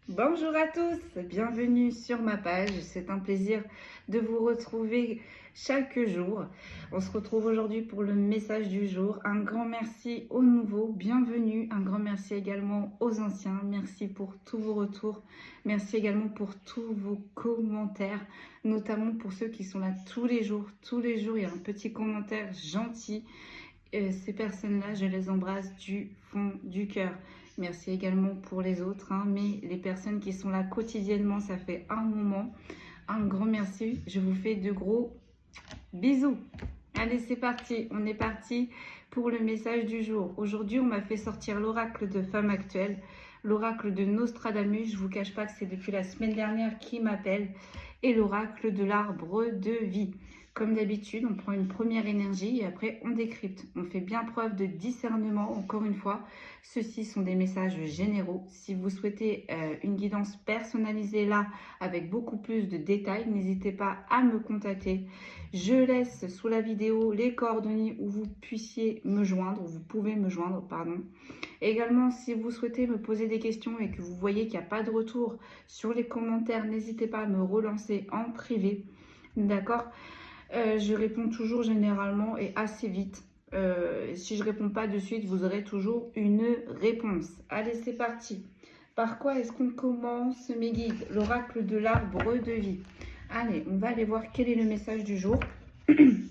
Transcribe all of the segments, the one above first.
Bonjour à tous, bienvenue sur ma page. C'est un plaisir de vous retrouver chaque jour. On se retrouve aujourd'hui pour le message du jour. Un grand merci aux nouveaux, bienvenue. Un grand merci également aux anciens. Merci pour tous vos retours. Merci également pour tous vos commentaires, notamment pour ceux qui sont là tous les jours. Tous les jours, il y a un petit commentaire gentil. Ces personnes-là, je les embrasse du fond du cœur. Merci également pour les autres, mais les personnes qui sont là quotidiennement, ça fait un moment. Un grand merci. Je vous fais de gros bisous. Allez, c'est parti. On est parti pour le message du jour. Aujourd'hui, on m'a fait sortir l'oracle de Femme Actuelle, l'oracle de Nostradamus. Je ne vous cache pas que c'est depuis la semaine dernière qui m'appelle. Et l'oracle de l'arbre de vie. Comme d'habitude, on prend une première énergie et après on décrypte. On fait bien preuve de discernement, encore une fois. Ceux-ci sont des messages généraux. Si vous souhaitez une guidance personnalisée là, avec beaucoup plus de détails, n'hésitez pas à me contacter. Je laisse sous la vidéo les coordonnées où vous puissiez me joindre, où vous pouvez me joindre, pardon. Également, si vous souhaitez me poser des questions et que vous voyez qu'il n'y a pas de retour sur les commentaires, n'hésitez pas à me relancer en privé. D'accord ? Je réponds toujours généralement et assez vite. Si je ne réponds pas de suite, vous aurez toujours une réponse. Allez, c'est parti. Par quoi est-ce qu'on commence mes guides? L'oracle de l'arbre de vie. Allez, on va aller voir quel est le message du jour. Et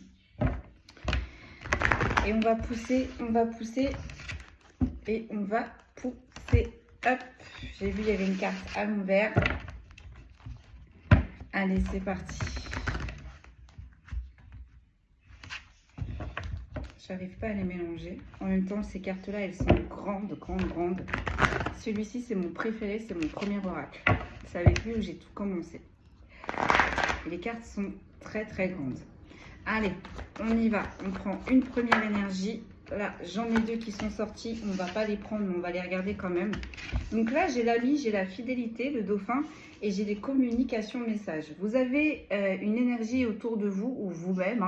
on va pousser et on va pousser. Hop, j'ai vu il y avait une carte à l'envers. Allez, c'est parti. J'arrive pas à les mélanger. En même temps, ces cartes-là, elles sont grandes. Celui-ci, c'est mon préféré, c'est mon premier oracle. C'est avec lui où j'ai tout commencé. Les cartes sont très grandes. Allez, on y va. On prend une première énergie. Là, j'en ai deux qui sont sortis. On ne va pas les prendre, mais on va les regarder quand même. Donc là, j'ai l'ami, j'ai la fidélité, le dauphin, et j'ai les communications messages. Vous avez une énergie autour de vous, ou vous-même,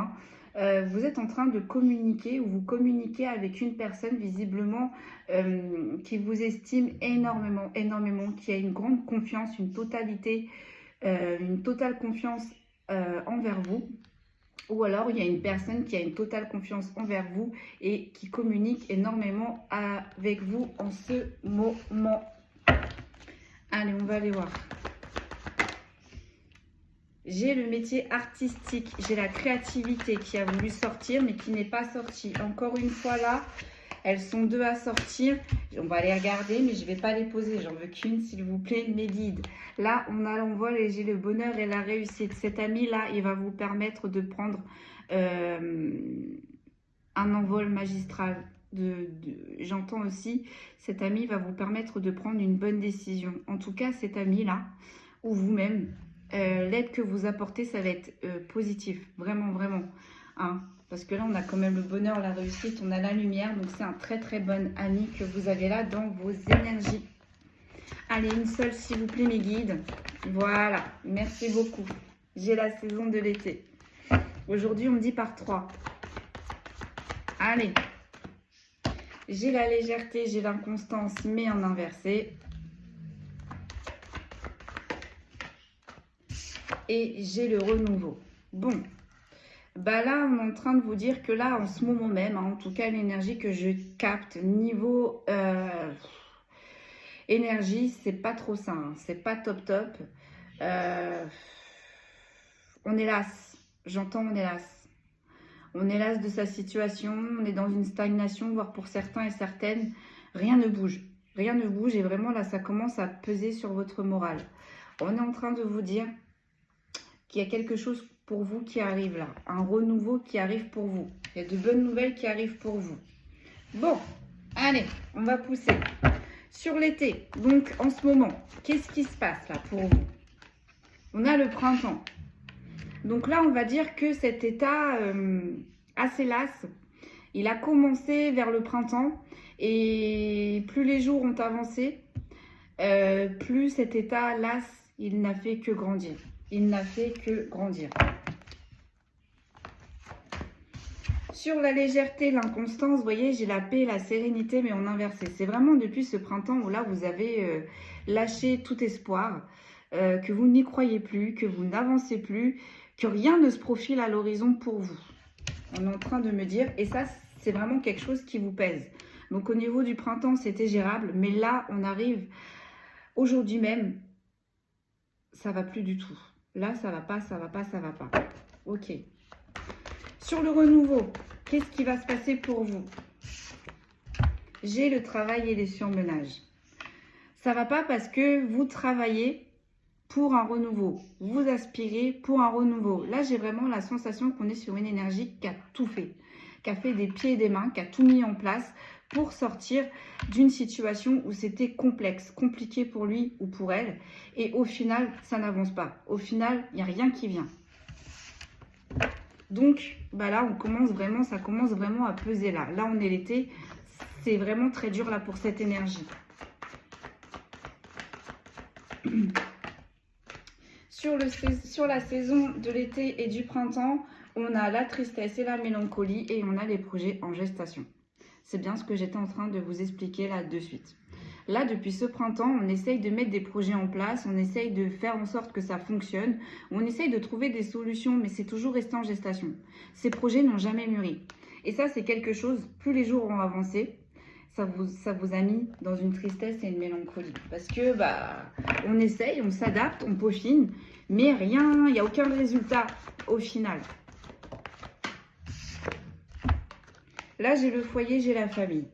vous êtes en train de communiquer ou vous communiquez avec une personne visiblement qui vous estime énormément, qui a une grande confiance, une totale confiance envers vous. Ou alors il y a une personne qui a une totale confiance envers vous et qui communique énormément avec vous en ce moment. Allez, on va aller voir. J'ai le métier artistique, j'ai la créativité qui a voulu sortir mais qui n'est pas sortie. Encore une fois là, elles sont deux à sortir. On va les regarder mais je ne vais pas les poser. J'en veux qu'une s'il vous plaît, mes guides. Là, on a l'envol et j'ai le bonheur et la réussite. Cet ami-là, il va vous permettre de prendre un envol magistral. J'entends aussi, cet ami va vous permettre de prendre une bonne décision. En tout cas, cet ami-là, ou vous-même, l'aide que vous apportez, ça va être positif, vraiment, parce que là, on a quand même le bonheur, la réussite, on a la lumière, donc c'est un très bon ami que vous avez là dans vos énergies. Allez, une seule, s'il vous plaît, mes guides. Voilà, merci beaucoup. J'ai la saison de l'été. Aujourd'hui, on me dit par 3. Allez. J'ai la légèreté, j'ai l'inconstance, mais en inversé. Et j'ai le renouveau. Bon, bah là, on est en train de vous dire que là, en ce moment même, en tout cas, l'énergie que je capte, niveau énergie, c'est pas trop ça, c'est pas top. On est las, j'entends on est las. On est las de sa situation, on est dans une stagnation, voire pour certains et certaines, rien ne bouge. Rien ne bouge et vraiment là, ça commence à peser sur votre morale. On est en train de vous dire qu'il y a quelque chose pour vous qui arrive là. Un renouveau qui arrive pour vous. Il y a de bonnes nouvelles qui arrivent pour vous. Bon, allez, on va pousser. Sur l'été, donc en ce moment, qu'est-ce qui se passe là pour vous? On a le printemps. Donc là, on va dire que cet état assez las, il a commencé vers le printemps. Et plus les jours ont avancé, plus cet état las, il n'a fait que grandir. Il n'a fait que grandir. Sur la légèreté, l'inconstance, vous voyez, j'ai la paix, la sérénité, mais en inversé. C'est vraiment depuis ce printemps où là, vous avez lâcher tout espoir, que vous n'y croyez plus, que vous n'avancez plus, que rien ne se profile à l'horizon pour vous. On est en train de me dire, et ça, c'est vraiment quelque chose qui vous pèse. Donc au niveau du printemps, c'était gérable, mais là, on arrive aujourd'hui même, ça va plus du tout. Là, ça va pas, ça va pas, ça va pas. Ok. Sur le renouveau, qu'est-ce qui va se passer pour vous? J'ai le travail et les surmenages. Ça va pas parce que vous travaillez pour un renouveau. Vous aspirez pour un renouveau. Là, j'ai vraiment la sensation qu'on est sur une énergie qui a tout fait. Qui a fait des pieds et des mains, qui a tout mis en place pour sortir d'une situation où c'était complexe, compliqué pour lui ou pour elle. Et au final, ça n'avance pas. Au final, il n'y a rien qui vient. Donc, bah là, ça commence vraiment à peser là. Là, on est l'été. C'est vraiment très dur là pour cette énergie. Sur la saison de l'été et du printemps, on a la tristesse et la mélancolie et on a les projets en gestation. C'est bien ce que j'étais en train de vous expliquer là de suite. Là, depuis ce printemps, on essaye de mettre des projets en place, on essaye de faire en sorte que ça fonctionne, on essaye de trouver des solutions, mais c'est toujours resté en gestation. Ces projets n'ont jamais mûri. Et ça, c'est quelque chose, plus les jours ont avancé, ça vous a mis dans une tristesse et une mélancolie. Parce que, on essaye, on s'adapte, on peaufine, mais rien, il n'y a aucun résultat au final. Là, j'ai le foyer, j'ai la famille.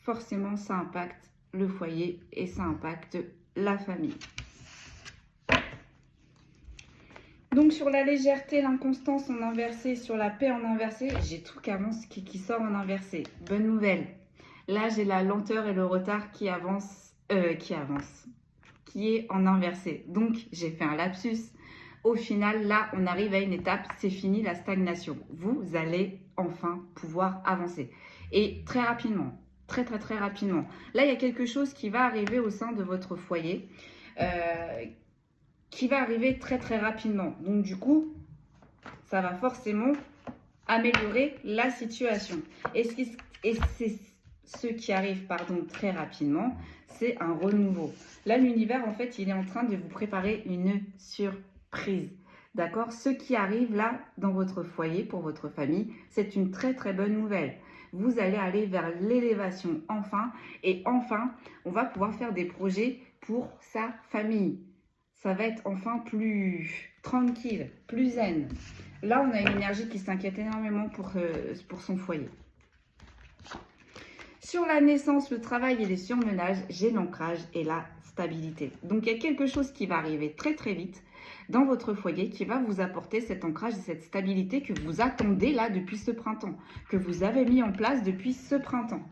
Forcément, ça impacte le foyer et ça impacte la famille. Donc, sur la légèreté, l'inconstance en inversé, sur la paix en inversé, j'ai tout qui sort en inversé. Bonne nouvelle. Là, j'ai la lenteur et le retard qui est en inversé. Donc, j'ai fait un lapsus. Au final, là, on arrive à une étape, c'est fini la stagnation. Vous allez enfin pouvoir avancer. Et très rapidement, très rapidement. Là, il y a quelque chose qui va arriver au sein de votre foyer, qui va arriver très rapidement. Donc, du coup, ça va forcément améliorer la situation. Et c'est ce qui arrive, très rapidement, c'est un renouveau. Là, l'univers, en fait, il est en train de vous préparer une surprise. D'accord? Ce qui arrive là, dans votre foyer, pour votre famille, c'est une très bonne nouvelle. Vous allez aller vers l'élévation enfin. Et enfin, on va pouvoir faire des projets pour sa famille. Ça va être enfin plus tranquille, plus zen. Là, on a une énergie qui s'inquiète énormément pour son foyer. Sur la naissance, le travail et les surmenages, j'ai l'ancrage et la stabilité. Donc, il y a quelque chose qui va arriver très vite dans votre foyer qui va vous apporter cet ancrage et cette stabilité que vous attendez là depuis ce printemps, que vous avez mis en place depuis ce printemps.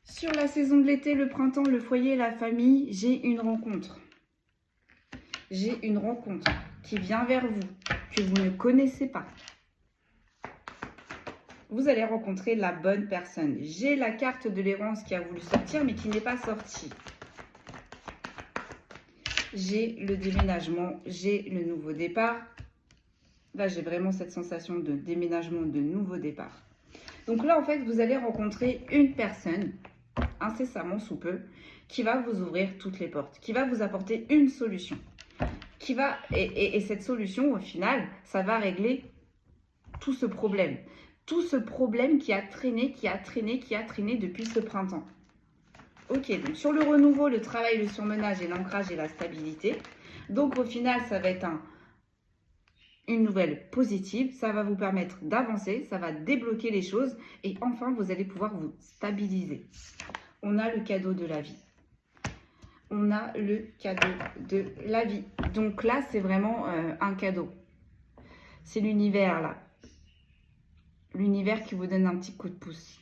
Sur la saison de l'été, le printemps, le foyer, la famille, j'ai une rencontre. J'ai une rencontre qui vient vers vous, que vous ne connaissez pas. Vous allez rencontrer la bonne personne. J'ai la carte de l'errance qui a voulu sortir, mais qui n'est pas sortie. J'ai le déménagement, j'ai le nouveau départ. Là, j'ai vraiment cette sensation de déménagement, de nouveau départ. Donc là, en fait, vous allez rencontrer une personne, incessamment sous peu, qui va vous ouvrir toutes les portes, qui va vous apporter une solution. Et cette solution, au final, ça va régler tout ce problème. Tout ce problème qui a traîné depuis ce printemps. Ok, donc sur le renouveau, le travail, le surmenage et l'ancrage et la stabilité. Donc au final, ça va être une nouvelle positive. Ça va vous permettre d'avancer, ça va débloquer les choses. Et enfin, vous allez pouvoir vous stabiliser. On a le cadeau de la vie. On a le cadeau de la vie. Donc là, c'est vraiment un cadeau. C'est l'univers là. L'univers qui vous donne un petit coup de pouce.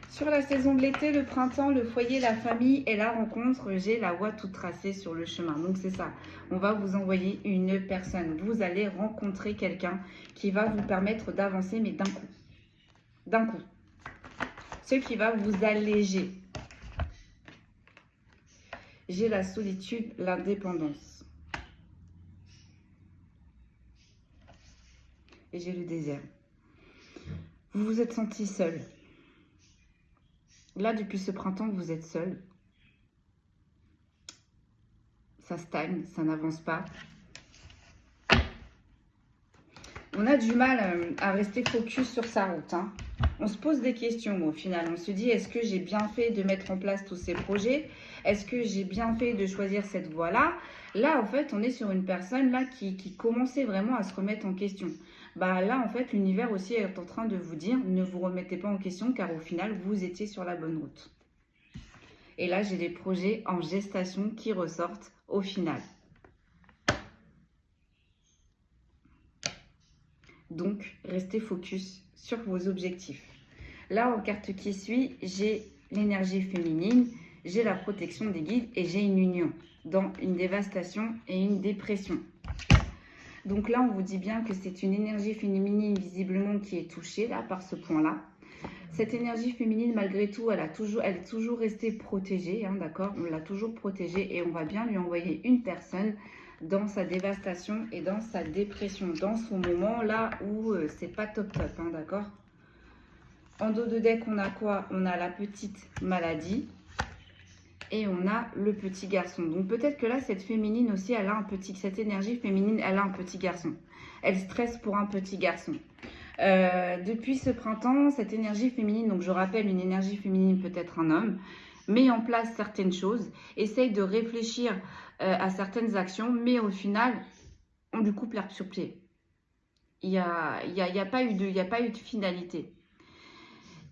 Sur la saison de l'été, le printemps, le foyer, la famille et la rencontre, j'ai la voie toute tracée sur le chemin. Donc c'est ça, on va vous envoyer une personne. Vous allez rencontrer quelqu'un qui va vous permettre d'avancer, mais d'un coup. D'un coup. Ce qui va vous alléger. J'ai la solitude, l'indépendance. Et j'ai le désert. Vous vous êtes senti seul. Là, depuis ce printemps, vous êtes seul. Ça stagne, ça n'avance pas. On a du mal à rester focus sur sa route. Hein. On se pose des questions au final. On se dit, est-ce que j'ai bien fait de mettre en place tous ces projets? Est-ce que j'ai bien fait de choisir cette voie-là? Là, en fait, on est sur une personne là qui commençait vraiment à se remettre en question. Bah là, en fait, l'univers aussi est en train de vous dire, ne vous remettez pas en question car au final, vous étiez sur la bonne route. Et là, j'ai des projets en gestation qui ressortent au final. Donc, restez focus sur vos objectifs. Là, en carte qui suit, j'ai l'énergie féminine, j'ai la protection des guides et j'ai une union dans une dévastation et une dépression. Donc là, on vous dit bien que c'est une énergie féminine visiblement qui est touchée là par ce point-là. Cette énergie féminine, malgré tout, elle est toujours restée protégée, hein, d'accord? On l'a toujours protégée et on va bien lui envoyer une personne dans sa dévastation et dans sa dépression, dans son moment là où c'est pas top top, hein, d'accord? En dos de deck, on a quoi? On a la petite maladie et on a le petit garçon. Donc peut-être que là, cette féminine aussi, cette énergie féminine, elle a un petit garçon. Elle stresse pour un petit garçon. Depuis ce printemps, cette énergie féminine, donc je rappelle, une énergie féminine peut être un homme, met en place certaines choses, essaye de réfléchir à certaines actions, mais au final, on lui coupe l'herbe sur pied. Il n'y a pas eu de finalité.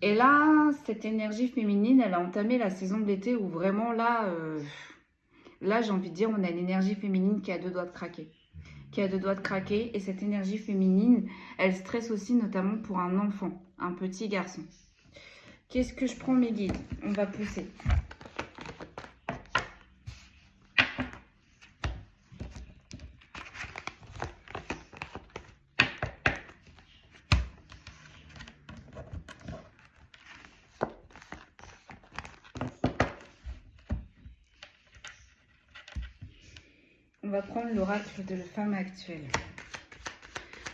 Et là, cette énergie féminine, elle a entamé la saison de l'été où vraiment là, j'ai envie de dire, on a une énergie féminine qui a deux doigts de craquer. Et cette énergie féminine, elle stresse aussi notamment pour un enfant, un petit garçon. Qu'est-ce que je prends mes guides? On va pousser. On va prendre l'oracle de la femme actuelle.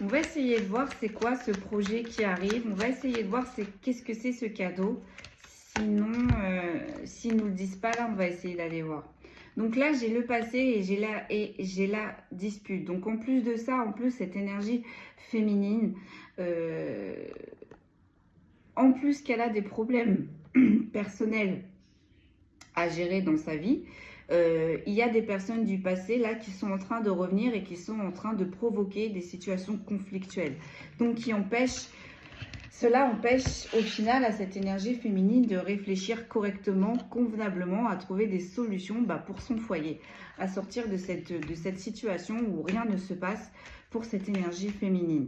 On va essayer de voir c'est quoi ce projet qui arrive. On va essayer de voir qu'est-ce que c'est ce cadeau. Sinon, s'ils ne nous le disent pas, là, on va essayer d'aller voir. Donc là, j'ai le passé et j'ai la dispute. Donc en plus de ça, en plus cette énergie féminine, en plus qu'elle a des problèmes personnels à gérer dans sa vie, il y a des personnes du passé là qui sont en train de revenir et qui sont en train de provoquer des situations conflictuelles. Donc cela empêche au final à cette énergie féminine de réfléchir correctement, convenablement, à trouver des solutions pour son foyer, à sortir de cette situation où rien ne se passe pour cette énergie féminine.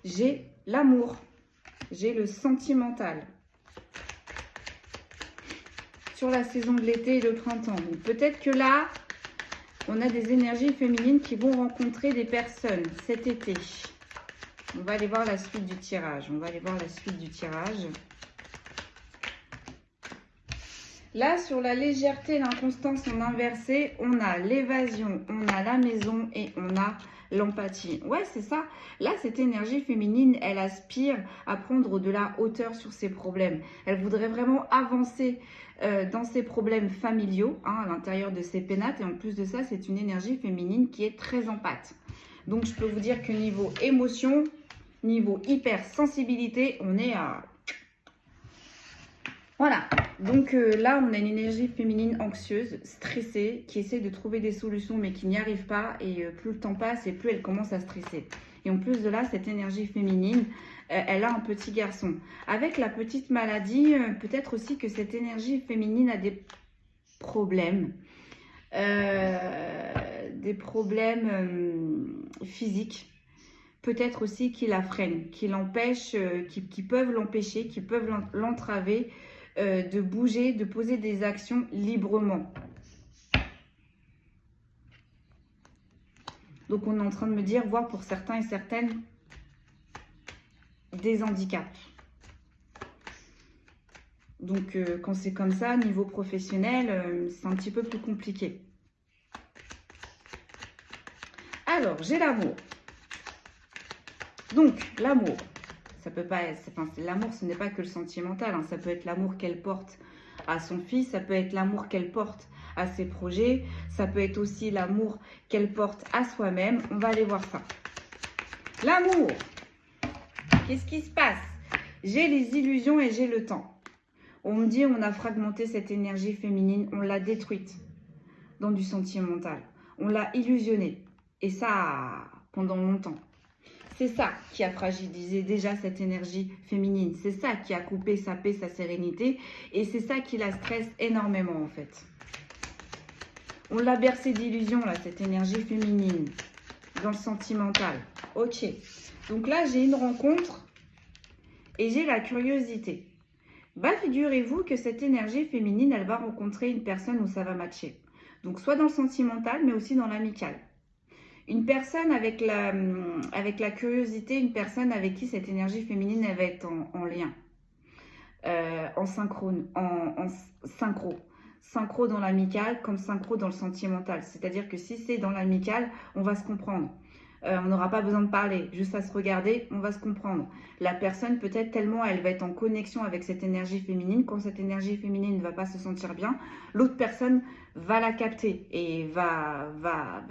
J'ai l'amour, j'ai le sentimental sur la saison de l'été et le printemps. Donc peut-être que là, on a des énergies féminines qui vont rencontrer des personnes cet été. On va aller voir la suite du tirage. Là, sur la légèreté et l'inconstance en inversé, on a l'évasion, on a la maison et on a l'empathie. Ouais, c'est ça. Là, cette énergie féminine, elle aspire à prendre de la hauteur sur ses problèmes. Elle voudrait vraiment avancer dans ses problèmes familiaux, hein, à l'intérieur de ses pénates. Et en plus de ça, c'est une énergie féminine qui est très empathe. Donc, je peux vous dire que niveau émotion, niveau hypersensibilité, on est à... Voilà, donc là, on a une énergie féminine anxieuse, stressée, qui essaie de trouver des solutions, mais qui n'y arrive pas. Et plus le temps passe, et plus elle commence à stresser. Et en plus de là, cette énergie féminine, elle a un petit garçon. Avec la petite maladie, peut-être aussi que cette énergie féminine a des problèmes. Physiques. Peut-être aussi qui la freinent, qui l'empêchent, qui peuvent l'empêcher, qui peuvent l'entraver de bouger, de poser des actions librement. Donc on est en train de me dire, voire pour certains et certaines, des handicaps. Donc quand c'est comme ça, niveau professionnel, c'est un petit peu plus compliqué. Alors, j'ai l'amour. Donc, l'amour, ça peut pas être, enfin, l'amour, ce n'est pas que le sentimental, hein, ça peut être l'amour qu'elle porte à son fils, ça peut être l'amour qu'elle porte à ses projets, ça peut être aussi l'amour qu'elle porte à soi-même. On va aller voir ça. L'amour, qu'est-ce qui se passe? J'ai les illusions et j'ai le temps. On me dit on a fragmenté cette énergie féminine, on l'a détruite dans du sentimental. On l'a illusionnée. Et ça, pendant longtemps. C'est ça qui a fragilisé déjà cette énergie féminine. C'est ça qui a coupé sa paix, sa sérénité. Et c'est ça qui la stresse énormément en fait. On l'a bercé d'illusions là, cette énergie féminine. Dans le sentimental. Ok. Donc là, j'ai une rencontre et j'ai la curiosité. Bah, figurez-vous que cette énergie féminine, elle va rencontrer une personne où ça va matcher. Donc, soit dans le sentimental, mais aussi dans l'amical. Une personne avec la curiosité, une personne avec qui cette énergie féminine, elle va être en lien, en synchrone, en synchro. Synchro dans l'amical comme synchro dans le sentimental. C'est-à-dire que si c'est dans l'amical, on va se comprendre. On n'aura pas besoin de parler, juste à se regarder, on va se comprendre. La personne, peut-être tellement elle va être en connexion avec cette énergie féminine, quand cette énergie féminine ne va pas se sentir bien, l'autre personne va la capter et va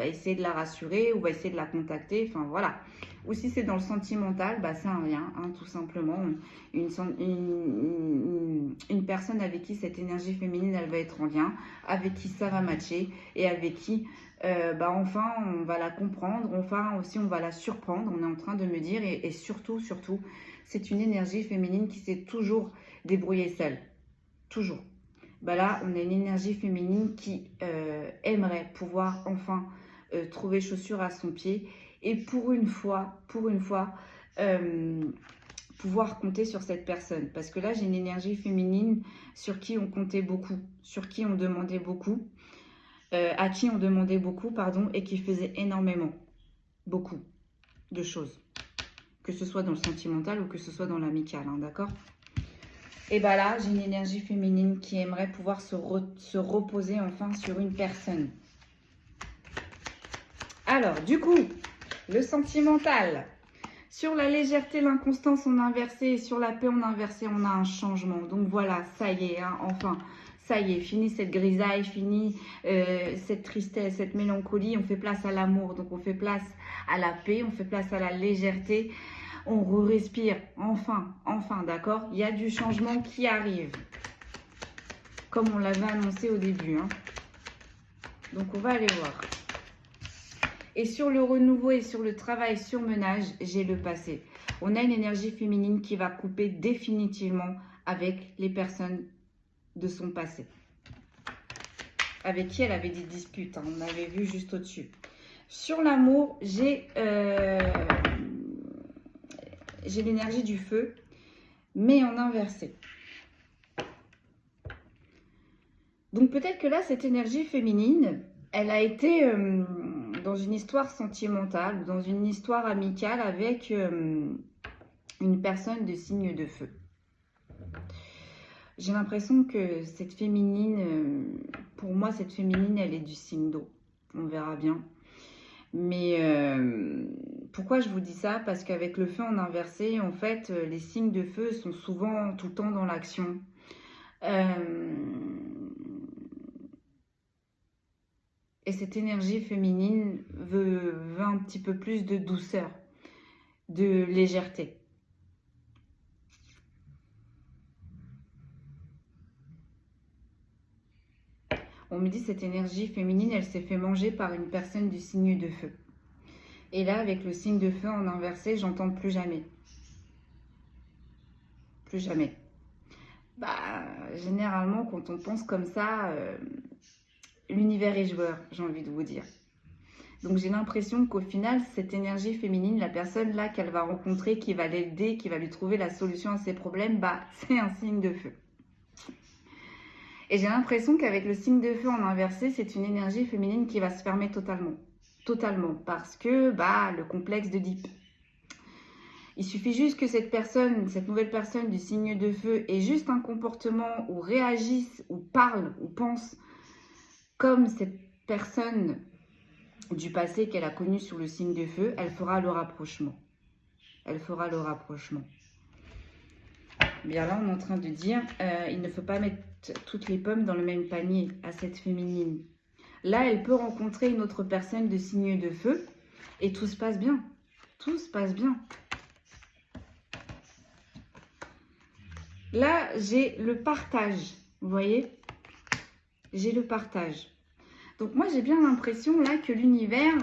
essayer de la rassurer ou va essayer de la contacter, enfin voilà. Ou si c'est dans le sentimental, bah, c'est un lien, hein, tout simplement. Une personne avec qui cette énergie féminine, elle va être en lien, avec qui ça va matcher et avec qui... enfin, on va la comprendre, enfin aussi on va la surprendre, on est en train de me dire, et surtout, c'est une énergie féminine qui s'est toujours débrouillée seule, toujours. Là, on a une énergie féminine qui aimerait pouvoir enfin trouver chaussure à son pied, et pour une fois, pouvoir compter sur cette personne. Parce que là, j'ai une énergie féminine sur qui on comptait beaucoup, sur qui on demandait beaucoup, à qui on demandait beaucoup, pardon, et qui faisait énormément, beaucoup de choses. Que ce soit dans le sentimental ou que ce soit dans l'amical, hein, d'accord? Et bah là, j'ai une énergie féminine qui aimerait pouvoir se reposer enfin sur une personne. Alors, du coup, le sentimental. Sur la légèreté, l'inconstance, on a inversé. Et sur la paix, on a inversé. On a un changement. Donc voilà, ça y est, hein, enfin... Ça y est, fini cette grisaille, fini cette tristesse, cette mélancolie. On fait place à l'amour, donc on fait place à la paix, on fait place à la légèreté. On respire, enfin, d'accord? Il y a du changement qui arrive, comme on l'avait annoncé au début, hein. Donc on va aller voir. Et sur le renouveau et sur le travail surmenage, j'ai le passé. On a une énergie féminine qui va couper définitivement avec les personnes de son passé, avec qui elle avait des disputes, hein, on avait vu juste au-dessus. Sur l'amour, j'ai l'énergie du feu, mais en inversé. Donc peut-être que là, cette énergie féminine, elle a été dans une histoire sentimentale ou dans une histoire amicale avec une personne de signe de feu. J'ai l'impression que cette féminine, pour moi, cette féminine, elle est du signe d'eau. On verra bien. Mais pourquoi je vous dis ça? Parce qu'avec le feu en inversé, en fait, les signes de feu sont souvent tout le temps dans l'action. Et cette énergie féminine veut un petit peu plus de douceur, de légèreté. On me dit cette énergie féminine, elle s'est fait manger par une personne du signe de feu. Et là, avec le signe de feu en inversé, j'entends plus jamais. Plus jamais. Généralement, quand on pense comme ça, l'univers est joueur, j'ai envie de vous dire. Donc, j'ai l'impression qu'au final, cette énergie féminine, la personne là qu'elle va rencontrer, qui va l'aider, qui va lui trouver la solution à ses problèmes, c'est un signe de feu. Et j'ai l'impression qu'avec le signe de feu en inversé, c'est une énergie féminine qui va se fermer totalement. Totalement. Parce que, le complexe d'Oedipe. Il suffit juste que cette personne, cette nouvelle personne du signe de feu ait juste un comportement ou réagisse ou parle ou pense comme cette personne du passé qu'elle a connu sur le signe de feu, elle fera le rapprochement. Elle fera le rapprochement. Bien là, on est en train de dire, il ne faut pas mettre toutes les pommes dans le même panier à cette féminine. Là, elle peut rencontrer une autre personne de signe de feu et tout se passe bien. Tout se passe bien. Là, j'ai le partage, vous voyez? J'ai le partage. Donc moi, j'ai bien l'impression là que l'univers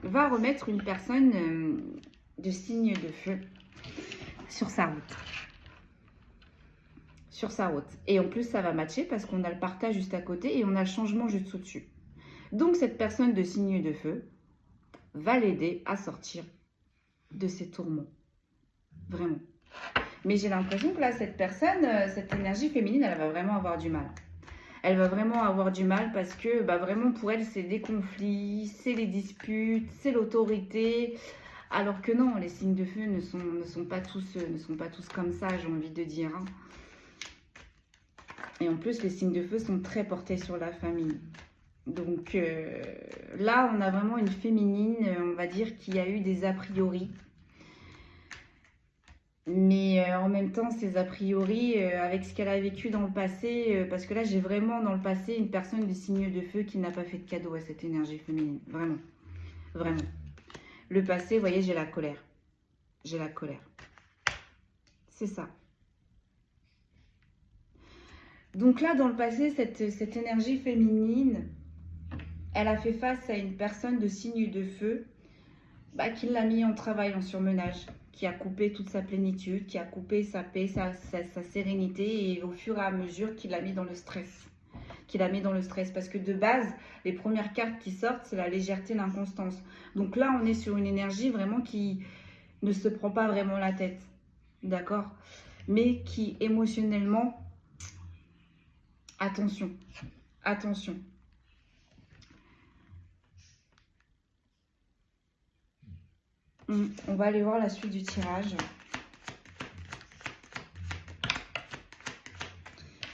va remettre une personne de signe de feu sur sa route. Sur sa route. Et en plus, ça va matcher parce qu'on a le partage juste à côté et on a le changement juste au-dessus. Donc, cette personne de signe de feu va l'aider à sortir de ses tourments. Vraiment. Mais j'ai l'impression que là, cette personne, cette énergie féminine, elle va vraiment avoir du mal. Elle va vraiment avoir du mal parce que vraiment pour elle, c'est des conflits, c'est les disputes, c'est l'autorité. Alors que non, les signes de feu ne sont pas tous comme ça, j'ai envie de dire. Hein. Et en plus, les signes de feu sont très portés sur la famille. Donc là, on a vraiment une féminine, on va dire, qui a eu des a priori. Mais en même temps, ces a priori, avec ce qu'elle a vécu dans le passé, parce que là, j'ai vraiment dans le passé une personne du signe de feu qui n'a pas fait de cadeau à cette énergie féminine. Vraiment. Vraiment. Le passé, vous voyez, j'ai la colère. J'ai la colère. C'est ça. Donc là, dans le passé, cette énergie féminine, elle a fait face à une personne de signe de feu qui l'a mis en travail, en surmenage, qui a coupé toute sa plénitude, qui a coupé sa paix, sa sérénité et au fur et à mesure qu'il l'a mis dans le stress. Parce que de base, les premières cartes qui sortent, c'est la légèreté, l'inconstance. Donc là, on est sur une énergie vraiment qui ne se prend pas vraiment la tête, d'accord? Mais qui émotionnellement, attention, attention. On va aller voir la suite du tirage.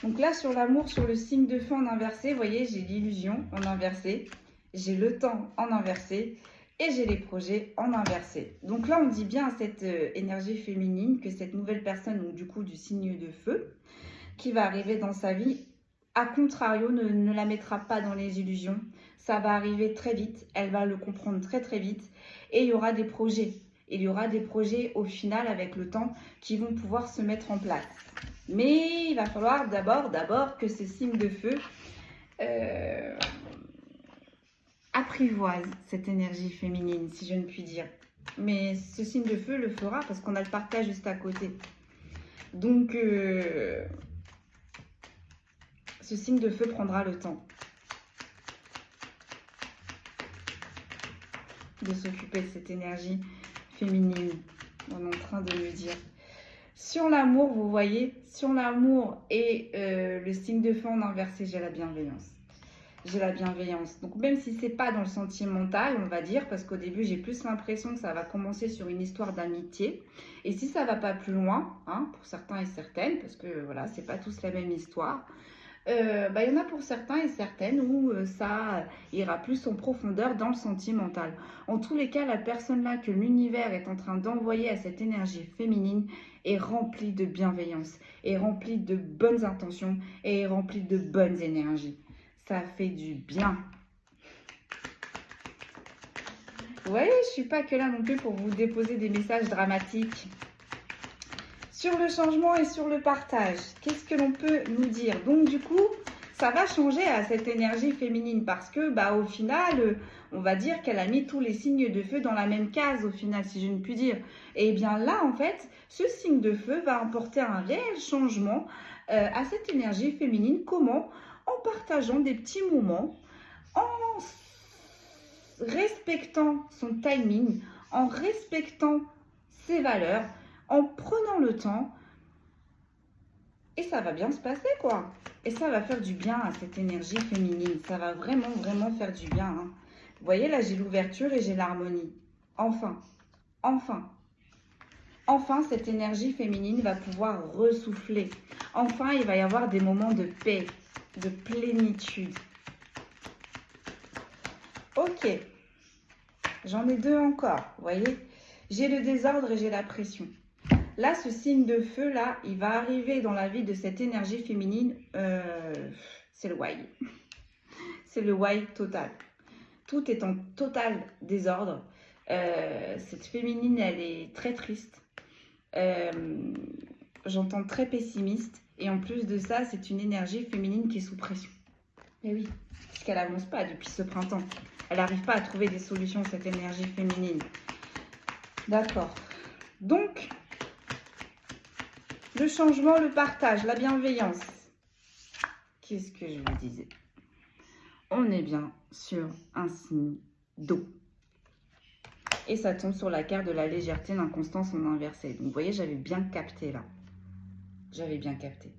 Donc là, sur l'amour, sur le signe de feu en inversé, vous voyez, j'ai l'illusion en inversé, j'ai le temps en inversé et j'ai les projets en inversé. Donc là, on dit bien à cette énergie féminine que cette nouvelle personne, donc du coup du signe de feu, qui va arriver dans sa vie, à contrario, ne la mettra pas dans les illusions. Ça va arriver très vite, elle va le comprendre très très vite et il y aura des projets. Il y aura des projets au final avec le temps qui vont pouvoir se mettre en place. Mais il va falloir d'abord que ce signe de feu apprivoise cette énergie féminine, si je ne puis dire. Mais ce signe de feu le fera parce qu'on a le partage juste à côté. Donc, ce signe de feu prendra le temps de s'occuper de cette énergie féminine. On est en train de le dire. Sur l'amour, vous voyez, sur l'amour et le signe de feu en inversé, j'ai la bienveillance. J'ai la bienveillance. Donc même si c'est pas dans le sentimental, on va dire, parce qu'au début, j'ai plus l'impression que ça va commencer sur une histoire d'amitié. Et si ça va pas plus loin, hein, pour certains et certaines, parce que voilà, c'est pas tous la même histoire, il y en a pour certains et certaines où ça ira plus en profondeur dans le sentimental. En tous les cas, la personne là que l'univers est en train d'envoyer à cette énergie féminine est remplie de bienveillance, est remplie de bonnes intentions et est remplie de bonnes énergies. Ça fait du bien. Vous voyez, je ne suis pas que là non plus pour vous déposer des messages dramatiques. Sur le changement et sur le partage, qu'est-ce que l'on peut nous dire? Donc du coup, ça va changer à cette énergie féminine parce que au final, on va dire qu'elle a mis tous les signes de feu dans la même case au final, si je ne puis dire. Et bien là, en fait, ce signe de feu va apporter un réel changement à cette énergie féminine. Comment? En partageant des petits moments, en respectant son timing, en respectant ses valeurs, en prenant le temps, et ça va bien se passer, quoi. Et ça va faire du bien à cette énergie féminine. Ça va vraiment, vraiment faire du bien. Hein. Vous voyez, là, j'ai l'ouverture et j'ai l'harmonie. Enfin, enfin. Enfin, cette énergie féminine va pouvoir ressouffler. Enfin, il va y avoir des moments de paix, de plénitude. Ok. J'en ai deux encore, vous voyez. J'ai le désordre et j'ai la pression. Là, ce signe de feu, là, il va arriver dans la vie de cette énergie féminine. C'est le why. C'est le why total. Tout est en total désordre. Cette féminine, elle est très triste. J'entends très pessimiste. Et en plus de ça, c'est une énergie féminine qui est sous pression. Et oui, parce qu'elle n'avance pas depuis ce printemps. Elle n'arrive pas à trouver des solutions, cette énergie féminine. D'accord. Donc, le changement, le partage, la bienveillance. Qu'est-ce que je vous disais? On est bien sur un signe d'eau. Et ça tombe sur la carte de la légèreté, l'inconstance en inversé. Donc, vous voyez, j'avais bien capté là. J'avais bien capté.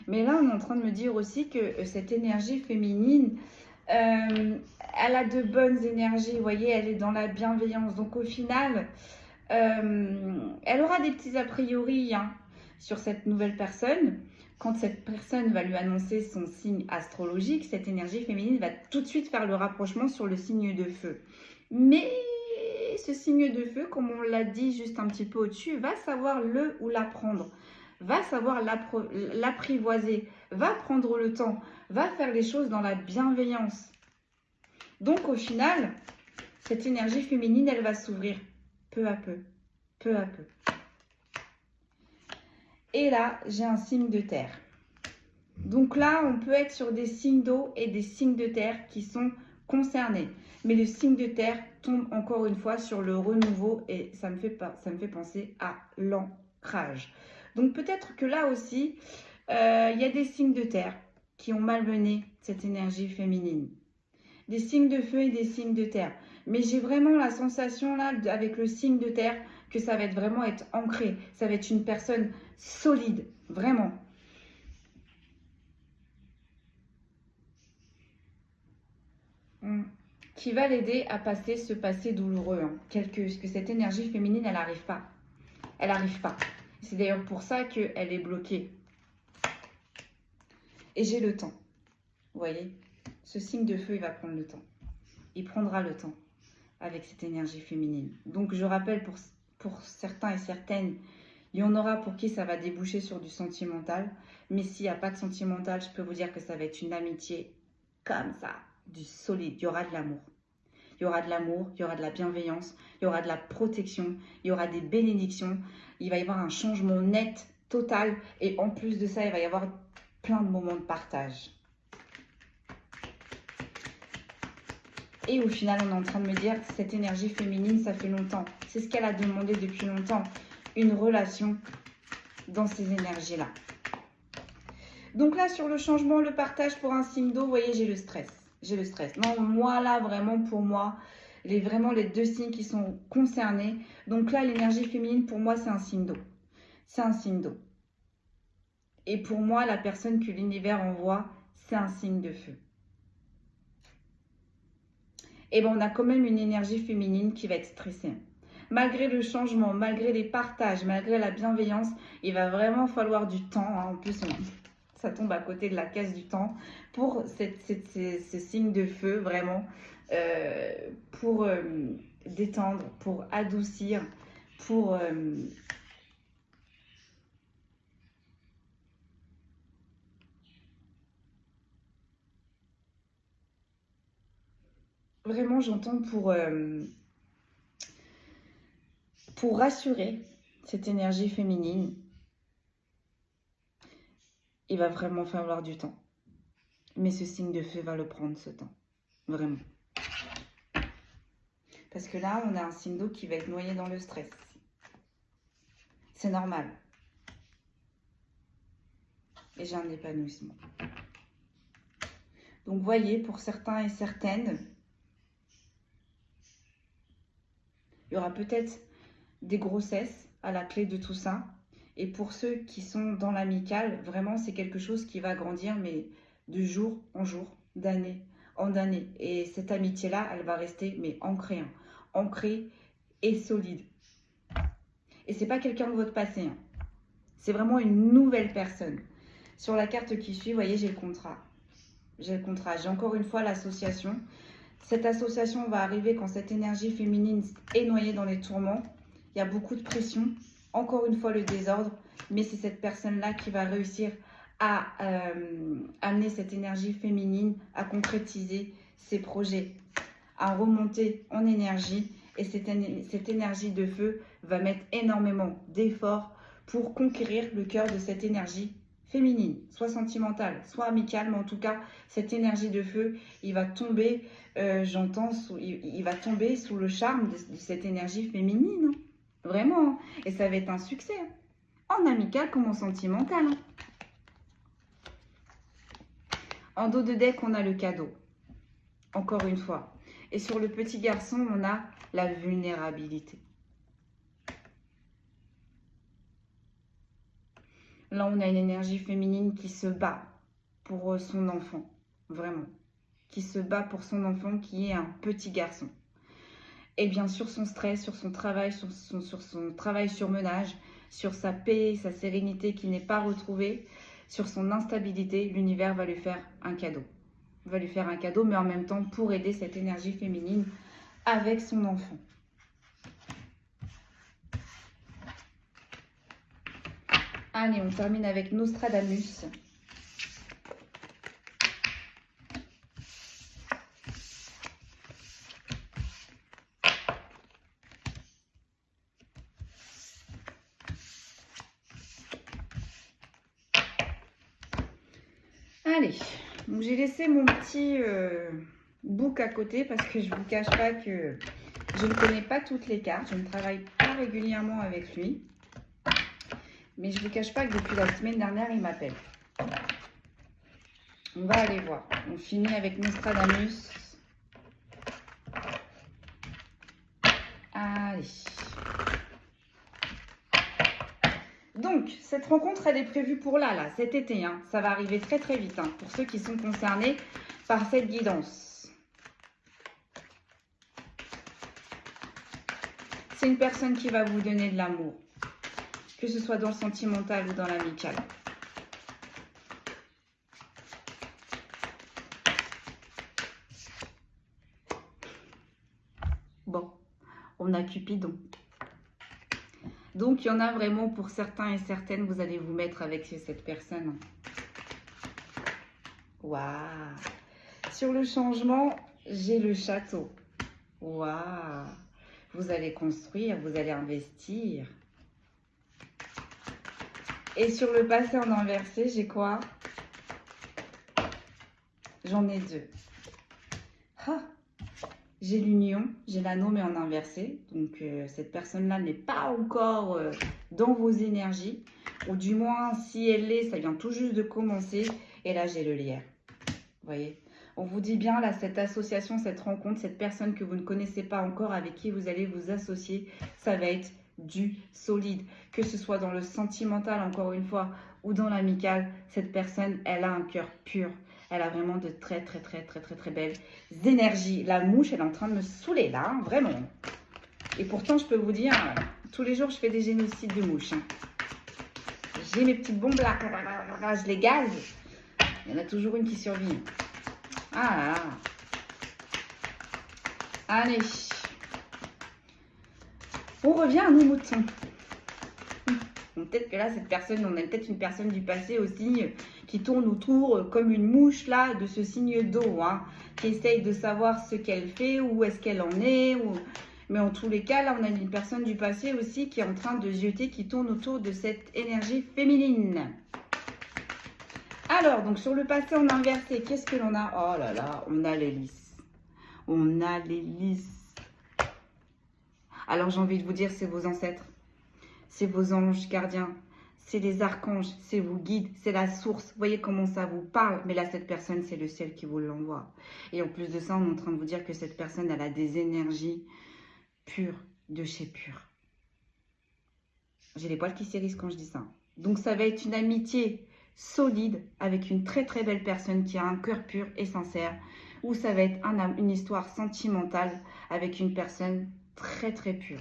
Mais là, on est en train de me dire aussi que cette énergie féminine, elle a de bonnes énergies. Vous voyez, elle est dans la bienveillance. Donc, au final, elle aura des petits a priori sur cette nouvelle personne. Quand cette personne va lui annoncer son signe astrologique, cette énergie féminine va tout de suite faire le rapprochement sur le signe de feu. Mais ce signe de feu, comme on l'a dit juste un petit peu au-dessus, va savoir le ou l'apprendre, va savoir l'apprivoiser, va prendre le temps, va faire les choses dans la bienveillance. Donc au final, cette énergie féminine, elle va s'ouvrir peu à peu, peu à peu. Et là, j'ai un signe de terre. Donc là, on peut être sur des signes d'eau et des signes de terre qui sont concernés. Mais le signe de terre tombe encore une fois sur le renouveau et ça me fait penser à l'ancrage. Donc peut-être que là aussi, il y a des signes de terre qui ont malmené cette énergie féminine. Des signes de feu et des signes de terre. Mais j'ai vraiment la sensation là, avec le signe de terre, que ça va vraiment être ancré. Ça va être une personne solide, vraiment. Qui va l'aider à passer ce passé douloureux. Que cette énergie féminine, elle n'arrive pas. Elle n'arrive pas. C'est d'ailleurs pour ça qu'elle est bloquée. Et j'ai le temps. Vous voyez, ce signe de feu, il va prendre le temps. Il prendra le temps avec cette énergie féminine. Donc, je rappelle pour certains et certaines, il y en aura pour qui ça va déboucher sur du sentimental. Mais s'il n'y a pas de sentimental, je peux vous dire que ça va être une amitié comme ça, du solide. Il y aura de l'amour. Il y aura de l'amour, il y aura de la bienveillance, il y aura de la protection, il y aura des bénédictions. Il va y avoir un changement net, total. Et en plus de ça, il va y avoir plein de moments de partage. Et au final, on est en train de me dire, cette énergie féminine, ça fait longtemps. C'est ce qu'elle a demandé depuis longtemps. Une relation dans ces énergies-là. Donc là, sur le changement, le partage pour un signe d'eau, vous voyez, j'ai le stress. J'ai le stress. Non, moi, là, vraiment, pour moi, vraiment les deux signes qui sont concernés. Donc là, l'énergie féminine, pour moi, c'est un signe d'eau. C'est un signe d'eau. Et pour moi, la personne que l'univers envoie, c'est un signe de feu. Et bien, on a quand même une énergie féminine qui va être stressée. Malgré le changement, malgré les partages, malgré la bienveillance, il va vraiment falloir du temps. En plus, ça tombe à côté de la case du temps pour ce signe de feu, vraiment, pour détendre, pour adoucir, pour... Vraiment, j'entends pour rassurer cette énergie féminine. Il va vraiment falloir du temps. Mais ce signe de feu va le prendre, ce temps. Vraiment. Parce que là, on a un signe d'eau qui va être noyé dans le stress. C'est normal. Et j'ai un épanouissement. Donc, voyez, pour certains et certaines, il y aura peut-être des grossesses à la clé de tout ça. Et pour ceux qui sont dans l'amical, vraiment, c'est quelque chose qui va grandir, mais de jour en jour, d'année en année. Et cette amitié-là, elle va rester, mais ancrée. Ancrée et solide. Et c'est pas quelqu'un de votre passé. C'est vraiment une nouvelle personne. Sur la carte qui suit, vous voyez, j'ai le contrat. J'ai le contrat. J'ai encore une fois l'association. Cette association va arriver quand cette énergie féminine est noyée dans les tourments. Il y a beaucoup de pression, encore une fois le désordre, mais c'est cette personne-là qui va réussir à amener cette énergie féminine à concrétiser ses projets, à remonter en énergie. Et cette énergie de feu va mettre énormément d'efforts pour conquérir le cœur de cette énergie féminine, soit sentimentale, soit amicale, mais en tout cas, cette énergie de feu, il va tomber, il va tomber sous le charme de cette énergie féminine, hein. Vraiment, hein. Et ça va être un succès, hein. En amical comme en sentimental, hein. En dos de deck, on a le cadeau, encore une fois. Et sur le petit garçon, on a la vulnérabilité. Là, on a une énergie féminine qui se bat pour son enfant, vraiment. Qui se bat pour son enfant qui est un petit garçon. Et bien sûr, son stress, sur son travail, sur son travail sur ménage, sur sa paix, sa sérénité qui n'est pas retrouvée, sur son instabilité, l'univers va lui faire un cadeau. Va lui faire un cadeau, mais en même temps pour aider cette énergie féminine avec son enfant. Allez, on termine avec Nostradamus. Allez, donc j'ai laissé mon petit book à côté parce que je ne vous cache pas que je ne connais pas toutes les cartes. Je ne travaille pas régulièrement avec lui. Mais je ne vous cache pas que depuis la semaine dernière, il m'appelle. On va aller voir. On finit avec Nostradamus. Allez. Donc, cette rencontre, elle est prévue pour là, cet été. Hein. Ça va arriver très très vite hein, pour ceux qui sont concernés par cette guidance. C'est une personne qui va vous donner de l'amour. Que ce soit dans le sentimental ou dans l'amical. Bon, on a Cupidon. Donc, il y en a vraiment pour certains et certaines, vous allez vous mettre avec cette personne. Waouh! Sur le changement, j'ai le château. Waouh! Vous allez construire, vous allez investir. Et sur le passé en inversé, j'ai quoi? J'en ai deux. Ah, j'ai l'union, j'ai l'anneau mais en inversé. Donc cette personne-là n'est pas encore dans vos énergies. Ou du moins, si elle l'est, ça vient tout juste de commencer. Et là, j'ai le lierre. Vous voyez? On vous dit bien, là, cette association, cette rencontre, cette personne que vous ne connaissez pas encore, avec qui vous allez vous associer, ça va être du solide, que ce soit dans le sentimental encore une fois ou dans l'amical. Cette personne, elle a un cœur pur, elle a vraiment de très belles énergies. La mouche, elle est en train de me saouler là, hein, vraiment. Et pourtant je peux vous dire, tous les jours je fais des génocides de mouches, hein. J'ai mes petites bombes là, je les gaze, il y en a toujours une qui survit. Ah là là. Allez, on revient à nos moutons. Bon, peut-être que là, cette personne, on a peut-être une personne du passé aussi qui tourne autour comme une mouche là de ce signe d'eau, hein, qui essaye de savoir ce qu'elle fait, où est-ce qu'elle en est. Mais en tous les cas, là, on a une personne du passé aussi qui est en train de zioter, qui tourne autour de cette énergie féminine. Alors, donc sur le passé en inversé, qu'est-ce que l'on a? Oh là là, on a l'hélice. On a l'hélice. Alors j'ai envie de vous dire, c'est vos ancêtres, c'est vos anges gardiens, c'est les archanges, c'est vos guides, c'est la source. Vous voyez comment ça vous parle? Mais là, cette personne, c'est le ciel qui vous l'envoie. Et en plus de ça, on est en train de vous dire que cette personne, elle a des énergies pures, de chez pur. J'ai les poils qui s'hérissent quand je dis ça. Donc ça va être une amitié solide avec une très belle personne qui a un cœur pur et sincère. Ou ça va être une histoire sentimentale avec une personne très pure.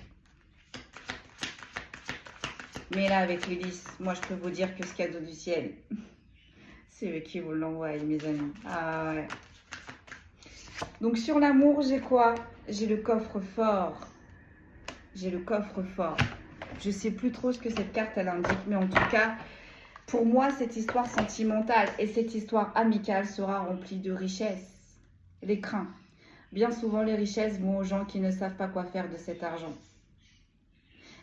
Mais là, avec l'hélice, moi, je peux vous dire que ce cadeau du ciel, c'est eux qui vous l'envoient, mes amis. Ah ouais. Donc sur l'amour, j'ai quoi? J'ai le coffre-fort. J'ai le coffre-fort. Je ne sais plus trop ce que cette carte elle indique, mais en tout cas, pour moi, cette histoire sentimentale et cette histoire amicale sera remplie de richesses. L'écrin. Bien souvent, les richesses vont aux gens qui ne savent pas quoi faire de cet argent.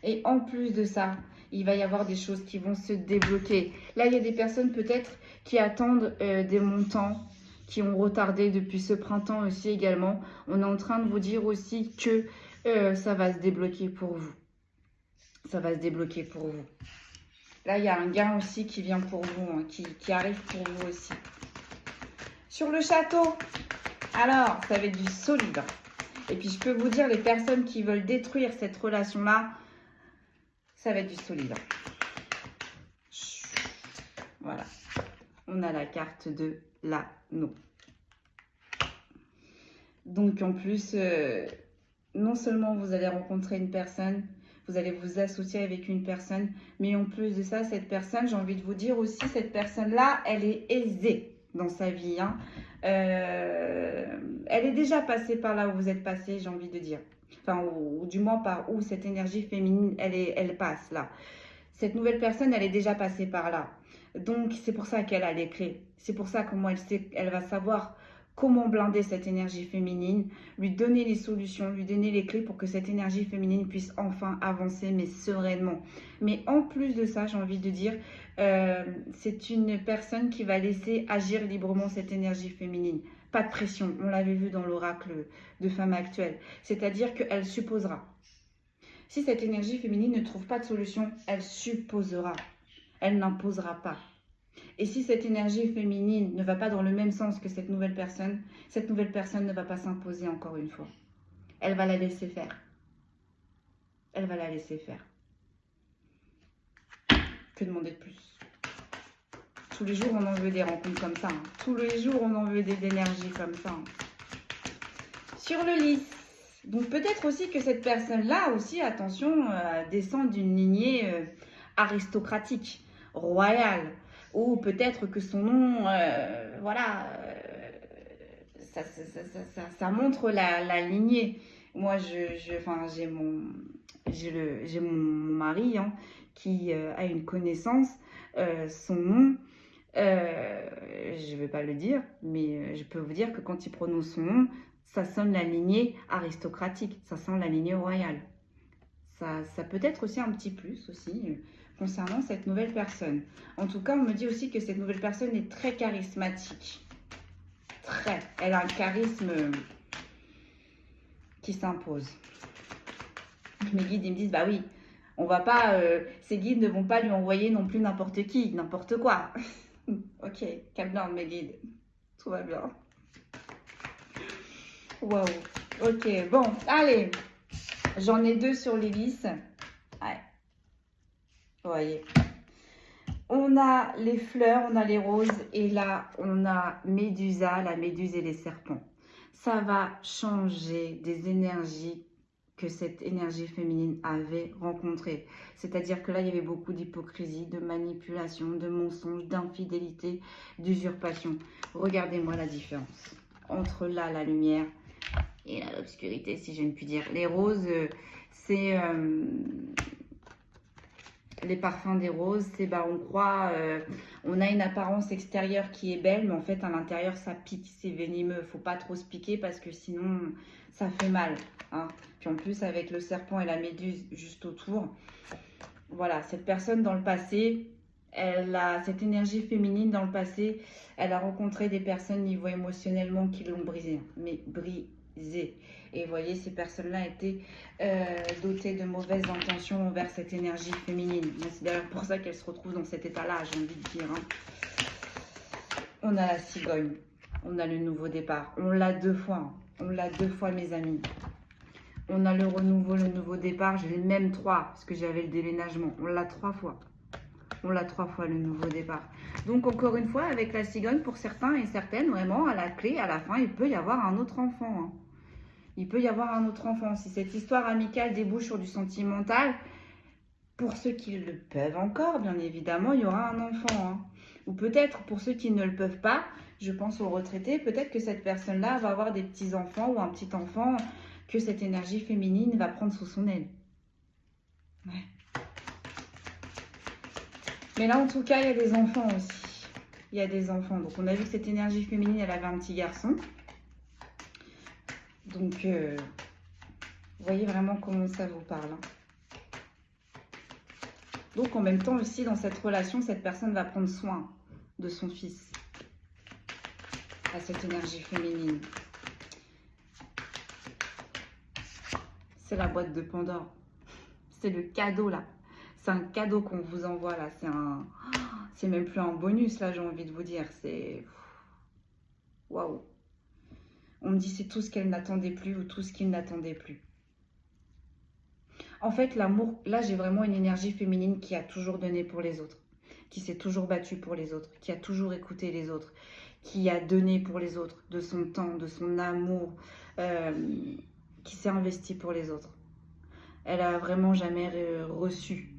Et en plus de ça, il va y avoir des choses qui vont se débloquer. Là, il y a des personnes peut-être qui attendent des montants qui ont retardé depuis ce printemps aussi également. On est en train de vous dire aussi que ça va se débloquer pour vous. Ça va se débloquer pour vous. Là, il y a un gain aussi qui vient pour vous, hein, qui arrive pour vous aussi. Sur le château, alors, ça va être du solide. Et puis, je peux vous dire, les personnes qui veulent détruire cette relation-là, ça va être du solide. Voilà. On a la carte de l'anneau. Donc, en plus, non seulement vous allez rencontrer une personne, vous allez vous associer avec une personne, mais en plus de ça, cette personne, j'ai envie de vous dire aussi, cette personne-là, elle est aisée dans sa vie. Hein. Elle est déjà passée par là où vous êtes passé, j'ai envie de dire. Enfin, ou du moins par où cette énergie féminine, elle passe là. Cette nouvelle personne, elle est déjà passée par là. Donc, c'est pour ça qu'elle a les clés. C'est pour ça comment elle va savoir comment blinder cette énergie féminine, lui donner les solutions, lui donner les clés pour que cette énergie féminine puisse enfin avancer, mais sereinement. Mais en plus de ça, j'ai envie de dire, c'est une personne qui va laisser agir librement cette énergie féminine. Pas de pression, on l'avait vu dans l'oracle de femme actuelle. C'est-à-dire qu'elle supposera. Si cette énergie féminine ne trouve pas de solution, elle supposera. Elle n'imposera pas. Et si cette énergie féminine ne va pas dans le même sens que cette nouvelle personne ne va pas s'imposer encore une fois. Elle va la laisser faire. Elle va la laisser faire. Que demander de plus? Tous les jours, on en veut des rencontres comme ça. Hein. Tous les jours, on en veut des énergies comme ça. Hein. Sur le lys. Donc peut-être aussi que cette personne-là aussi, attention, descend d'une lignée aristocratique, royale. Ou peut-être que son nom, voilà, ça montre la lignée. Moi, j'ai mon mari hein, qui a une connaissance, son nom, je ne vais pas le dire, mais je peux vous dire que quand il prononce son nom, ça sonne la lignée aristocratique, ça sent la lignée royale. Ça peut être aussi un petit plus aussi concernant cette nouvelle personne. En tout cas, on me dit aussi que cette nouvelle personne est très charismatique. Très. Elle a un charisme qui s'impose. Mes guides, ils me disent, bah oui, on va pas, ces guides ne vont pas lui envoyer non plus n'importe qui, n'importe quoi. Ok, calme down mes guides. Tout va bien. Waouh. Ok, bon, allez. J'en ai deux sur les lys. Ouais. Vous voyez. On a les fleurs, on a les roses. Et là, on a Médusa, la méduse et les serpents. Ça va changer des énergies que cette énergie féminine avait rencontrées. C'est-à-dire que là, il y avait beaucoup d'hypocrisie, de manipulation, de mensonges, d'infidélité, d'usurpation. Regardez-moi la différence entre là, la lumière et l'obscurité, si je ne puis dire. Les roses, c'est les parfums des roses. C'est, bah, on croit, on a une apparence extérieure qui est belle, mais en fait, à l'intérieur, ça pique, c'est venimeux. Faut pas trop se piquer parce que sinon, ça fait mal. Hein. Puis en plus, avec le serpent et la méduse juste autour, voilà, cette personne dans le passé, elle a cette énergie féminine dans le passé, elle a rencontré des personnes niveau émotionnellement qui l'ont brisée, mais brisée. Et vous voyez, ces personnes-là étaient dotées de mauvaises intentions envers cette énergie féminine. C'est d'ailleurs pour ça qu'elles se retrouvent dans cet état-là, j'ai envie de dire. Hein. On a la cigogne, on a le nouveau départ. On l'a deux fois, hein. On l'a deux fois, mes amis. On a le renouveau, le nouveau départ. J'ai même 3 parce que j'avais le déménagement. On l'a 3 fois. On l'a 3 fois, le nouveau départ. Donc, encore une fois, avec la cigogne, pour certains et certaines, vraiment, à la clé, à la fin, il peut y avoir un autre enfant. Hein. Il peut y avoir un autre enfant. Si cette histoire amicale débouche sur du sentimental, pour ceux qui le peuvent encore, bien évidemment, il y aura un enfant. Hein. Ou peut-être, pour ceux qui ne le peuvent pas, Je pense aux retraités. Peut-être que cette personne-là va avoir des petits-enfants ou un petit enfant que cette énergie féminine va prendre sous son aile. Ouais. Mais là, en tout cas, il y a des enfants aussi. Il y a des enfants. Donc, on a vu que cette énergie féminine, elle avait un petit garçon. Donc, vous voyez vraiment comment ça vous parle. Hein. Donc, en même temps aussi, dans cette relation, cette personne va prendre soin de son fils. À cette énergie féminine. C'est la boîte de Pandore. C'est le cadeau, là. C'est un cadeau qu'on vous envoie, là. C'est même plus un bonus, là, j'ai envie de vous dire. C'est... Waouh. On me dit c'est tout ce qu'elle n'attendait plus ou tout ce qu'il n'attendait plus. En fait, l'amour, là, j'ai vraiment une énergie féminine qui a toujours donné pour les autres, qui s'est toujours battue pour les autres, qui a toujours écouté les autres, qui a donné pour les autres de son temps, de son amour, qui s'est investie pour les autres. Elle a vraiment jamais reçu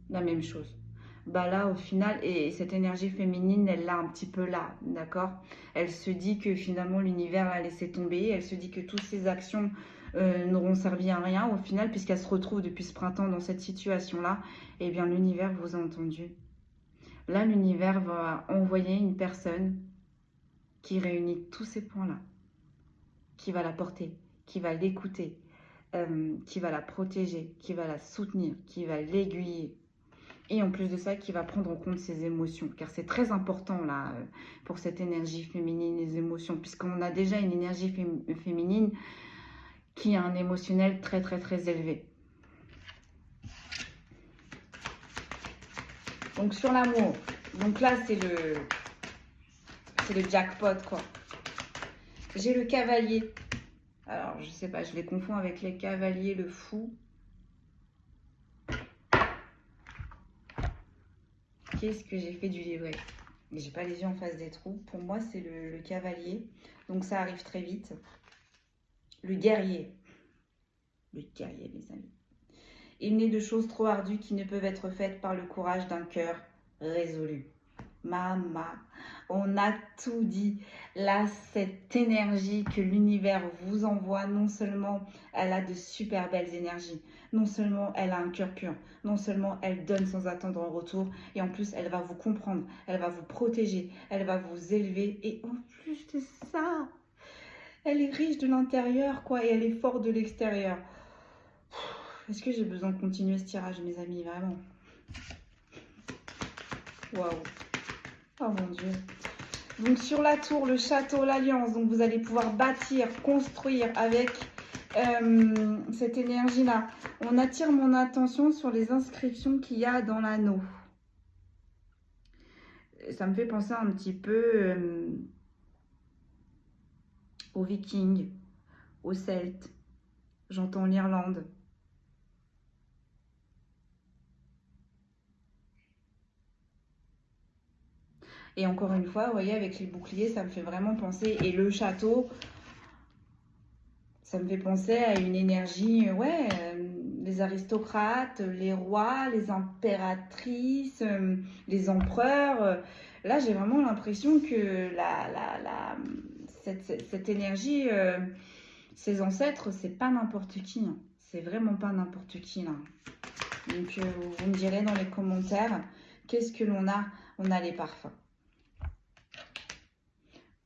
la même chose. Bah là, au final, et cette énergie féminine, elle l'a un petit peu là, d'accord? Elle se dit que finalement, l'univers l'a laissé tomber. Elle se dit que toutes ses actions n'auront servi à rien. Au final, puisqu'elle se retrouve depuis ce printemps dans cette situation-là, eh bien, l'univers vous a entendu. Là, l'univers va envoyer une personne qui réunit tous ces points-là, qui va la porter, qui va l'écouter, qui va la protéger, qui va la soutenir, qui va l'aiguiller. Et en plus de ça, qui va prendre en compte ses émotions. Car c'est très important là pour cette énergie féminine, les émotions. Puisqu'on a déjà une énergie féminine qui a un émotionnel très très très élevé. Donc sur l'amour. Donc là c'est le jackpot quoi. J'ai le cavalier. Alors je sais pas, je les confonds avec les cavaliers, le fou. Qu'est-ce que j'ai fait du livret? J'ai pas les yeux en face des trous. Pour moi, c'est le cavalier. Donc, ça arrive très vite. Le guerrier. Le guerrier, mes amis. Il n'est de choses trop ardues qui ne peuvent être faites par le courage d'un cœur résolu. Mama, on a tout dit. Là, cette énergie que l'univers vous envoie, non seulement elle a de super belles énergies, non seulement elle a un cœur pur, non seulement elle donne sans attendre en retour, et en plus elle va vous comprendre, elle va vous protéger, elle va vous élever, et en plus de ça, elle est riche de l'intérieur, quoi, et elle est forte de l'extérieur. Est-ce que j'ai besoin de continuer ce tirage, mes amis, vraiment? Waouh! Oh mon Dieu. Donc sur la tour, le château, l'alliance, donc vous allez pouvoir bâtir, construire avec cette énergie-là. On attire mon attention sur les inscriptions qu'il y a dans l'anneau. Ça me fait penser un petit peu aux Vikings, aux Celtes. J'entends l'Irlande. Et encore une fois, vous voyez, avec les boucliers, ça me fait vraiment penser. Et le château, ça me fait penser à une énergie, ouais, les aristocrates, les rois, les impératrices, les empereurs. Là, j'ai vraiment l'impression que cette énergie, ses ancêtres, c'est pas n'importe qui. Hein. C'est vraiment pas n'importe qui, là. Donc, vous me direz dans les commentaires, qu'est-ce que l'on a? On a les parfums.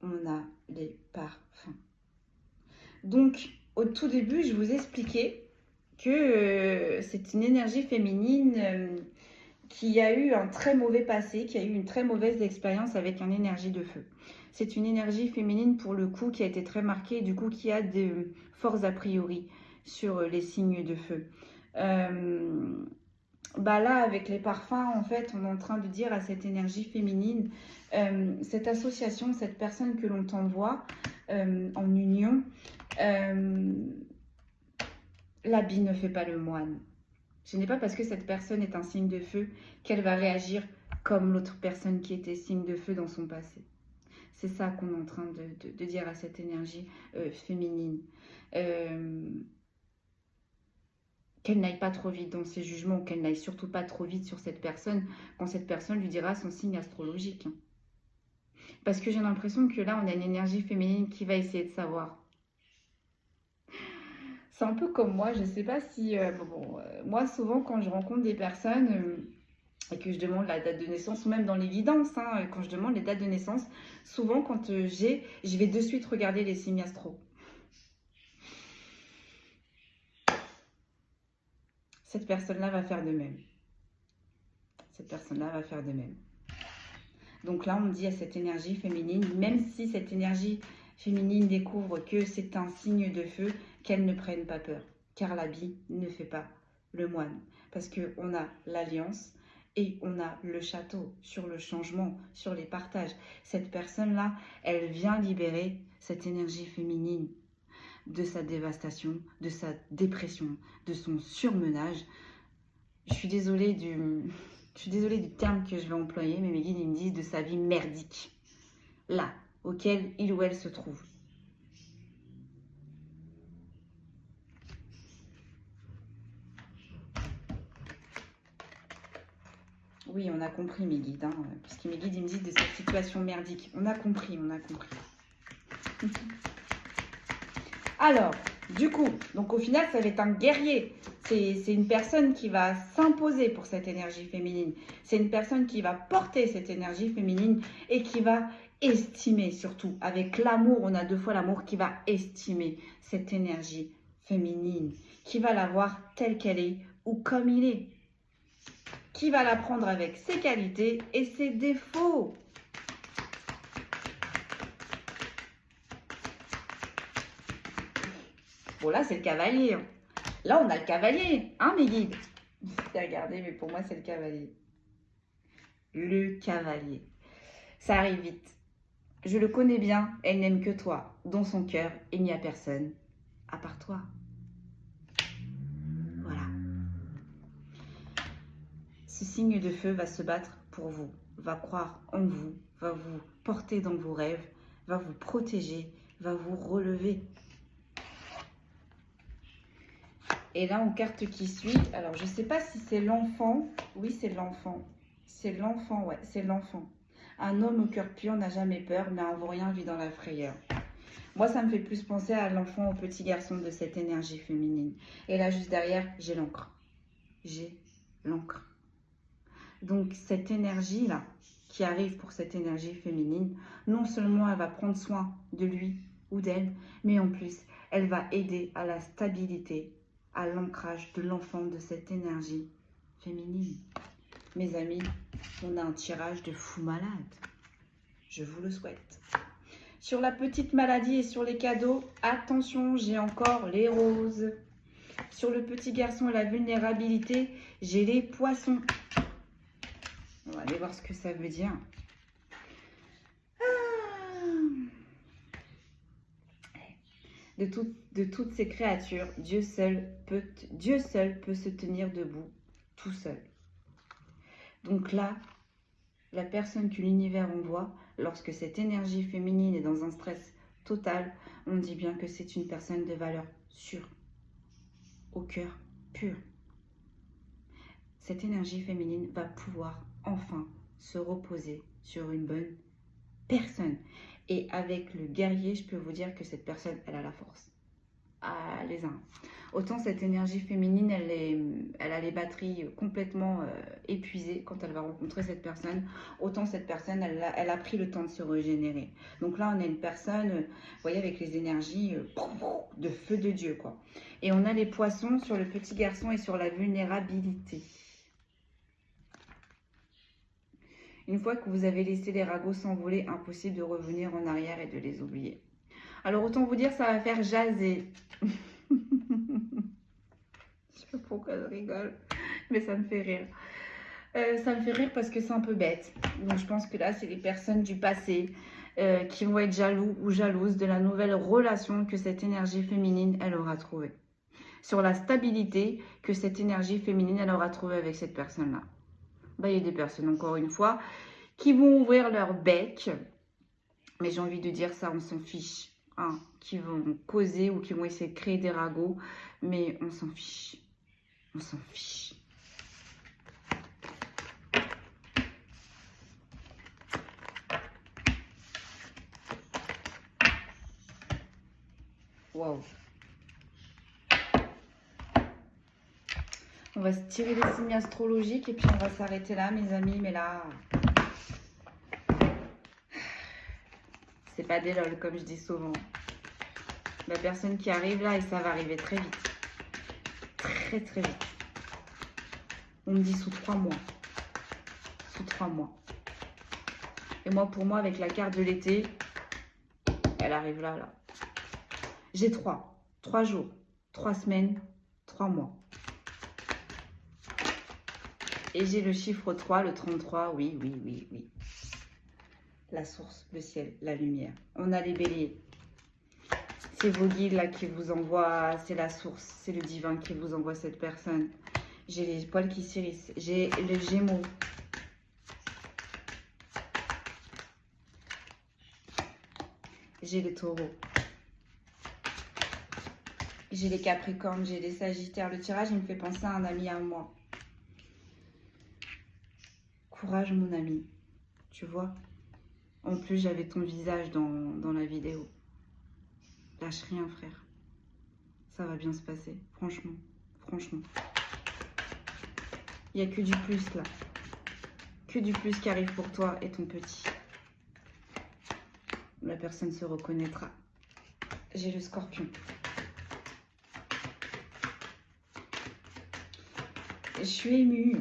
On a les parfums. Donc, au tout début, je vous expliquais que c'est une énergie féminine qui a eu un très mauvais passé, qui a eu une très mauvaise expérience avec une énergie de feu. C'est une énergie féminine, pour le coup, qui a été très marquée, du coup, qui a des forces a priori sur les signes de feu. Bah là, avec les parfums, en fait, on est en train de dire à cette énergie féminine, cette association, cette personne que l'on t'envoie en union, l'habit ne fait pas le moine. Ce n'est pas parce que cette personne est un signe de feu qu'elle va réagir comme l'autre personne qui était signe de feu dans son passé. C'est ça qu'on est en train de dire à cette énergie féminine. Qu'elle n'aille pas trop vite dans ses jugements, qu'elle n'aille surtout pas trop vite sur cette personne, quand cette personne lui dira son signe astrologique. Parce que j'ai l'impression que là, on a une énergie féminine qui va essayer de savoir. C'est un peu comme moi, je ne sais pas si... moi, souvent, quand je rencontre des personnes et que je demande la date de naissance, ou même dans l'évidence, hein, quand je demande les dates de naissance, souvent, quand je vais de suite regarder les signes astro. Cette personne-là va faire de même. Cette personne-là va faire de même. Donc là, on dit à cette énergie féminine, même si cette énergie féminine découvre que c'est un signe de feu, qu'elle ne prenne pas peur. Car l'habit ne fait pas le moine. Parce qu'on a l'alliance et on a le château sur le changement, sur les partages. Cette personne-là, elle vient libérer cette énergie féminine de sa dévastation, de sa dépression, de son surmenage. Je suis désolée du terme que je vais employer, mais mes guides ils me disent de sa vie merdique, là, auquel il ou elle se trouve. Oui, on a compris mes guides, hein, puisque mes guides ils me disent de cette situation merdique. On a compris, on a compris. Alors, du coup, donc au final, ça va être un guerrier. C'est une personne qui va s'imposer pour cette énergie féminine. C'est une personne qui va porter cette énergie féminine et qui va estimer surtout. Avec l'amour, on a deux fois l'amour qui va estimer cette énergie féminine, qui va la voir telle qu'elle est ou comme il est, qui va la prendre avec ses qualités et ses défauts. Bon, là, c'est le cavalier. Là, on a le cavalier, hein, mes guides? Regardez, mais pour moi, c'est le cavalier. Le cavalier. Ça arrive vite. Je le connais bien, elle n'aime que toi. Dans son cœur, il n'y a personne à part toi. Voilà. Ce signe de feu va se battre pour vous, va croire en vous, va vous porter dans vos rêves, va vous protéger, va vous relever. Et là, en carte qui suit, alors je ne sais pas si c'est l'enfant. Oui, c'est l'enfant. C'est l'enfant, ouais, c'est l'enfant. Un homme au cœur pur n'a jamais peur, mais un vaurien vit dans la frayeur. Moi, ça me fait plus penser à l'enfant, au petit garçon de cette énergie féminine. Et là, juste derrière, j'ai l'encre. J'ai l'encre. Donc, cette énergie-là, qui arrive pour cette énergie féminine, non seulement elle va prendre soin de lui ou d'elle, mais en plus, elle va aider à la stabilité, à l'ancrage de l'enfant de cette énergie féminine. Mes amis, on a un tirage de fou malade. Je vous le souhaite. Sur la petite maladie et sur les cadeaux, attention, j'ai encore les roses. Sur le petit garçon et la vulnérabilité, j'ai les poissons. On va aller voir ce que ça veut dire. De toutes ces créatures, Dieu seul peut se tenir debout, tout seul. Donc là, la personne que l'univers envoie, lorsque cette énergie féminine est dans un stress total, on dit bien que c'est une personne de valeur sûre, au cœur pur. Cette énergie féminine va pouvoir enfin se reposer sur une bonne personne. Et avec le guerrier, je peux vous dire que cette personne, elle a la force. Ah, les uns. Autant cette énergie féminine, elle a les batteries complètement épuisées quand elle va rencontrer cette personne. Autant cette personne, elle a pris le temps de se régénérer. Donc là, on a une personne, vous voyez, avec les énergies de feu de Dieu, quoi. Et on a les poissons sur le petit garçon et sur la vulnérabilité. Une fois que vous avez laissé les ragots s'envoler, impossible de revenir en arrière et de les oublier. Alors, autant vous dire, ça va faire jaser. Je sais pas pourquoi je rigole, mais ça me fait rire. Ça me fait rire parce que c'est un peu bête. Donc, je pense que là, c'est les personnes du passé qui vont être jaloux ou jalouses de la nouvelle relation que cette énergie féminine, elle aura trouvée. Sur la stabilité que cette énergie féminine, elle aura trouvée avec cette personne-là. Il y a des personnes, encore une fois, qui vont ouvrir leur bec. Mais j'ai envie de dire ça, on s'en fiche. Hein, qui vont causer ou qui vont essayer de créer des ragots. Mais on s'en fiche. On s'en fiche. Waouh. On va se tirer les signes astrologiques et puis on va s'arrêter là, mes amis. Mais là, c'est pas des lol, comme je dis souvent. La personne qui arrive là, et ça va arriver très vite. Très, très vite. On me dit sous 3 mois. Sous 3 mois. Et moi, pour moi, avec la carte de l'été, elle arrive là, là. J'ai 3 jours, 3 semaines, 3 mois. Et j'ai le chiffre 3, le 33, oui, oui, oui, oui. La source, le ciel, la lumière. On a les béliers. C'est vos guides là qui vous envoient, c'est la source, c'est le divin qui vous envoie cette personne. J'ai les poils qui s'hérissent, j'ai les gémeaux. J'ai les taureaux. J'ai les capricornes, j'ai les sagittaires. Le tirage, il me fait penser à un ami à moi. Courage, mon ami. Tu vois? En plus, j'avais ton visage dans la vidéo. Lâche rien, frère. Ça va bien se passer. Franchement. Franchement. Il n'y a que du plus, là. Que du plus qui arrive pour toi et ton petit. La personne se reconnaîtra. J'ai le scorpion. Je suis émue.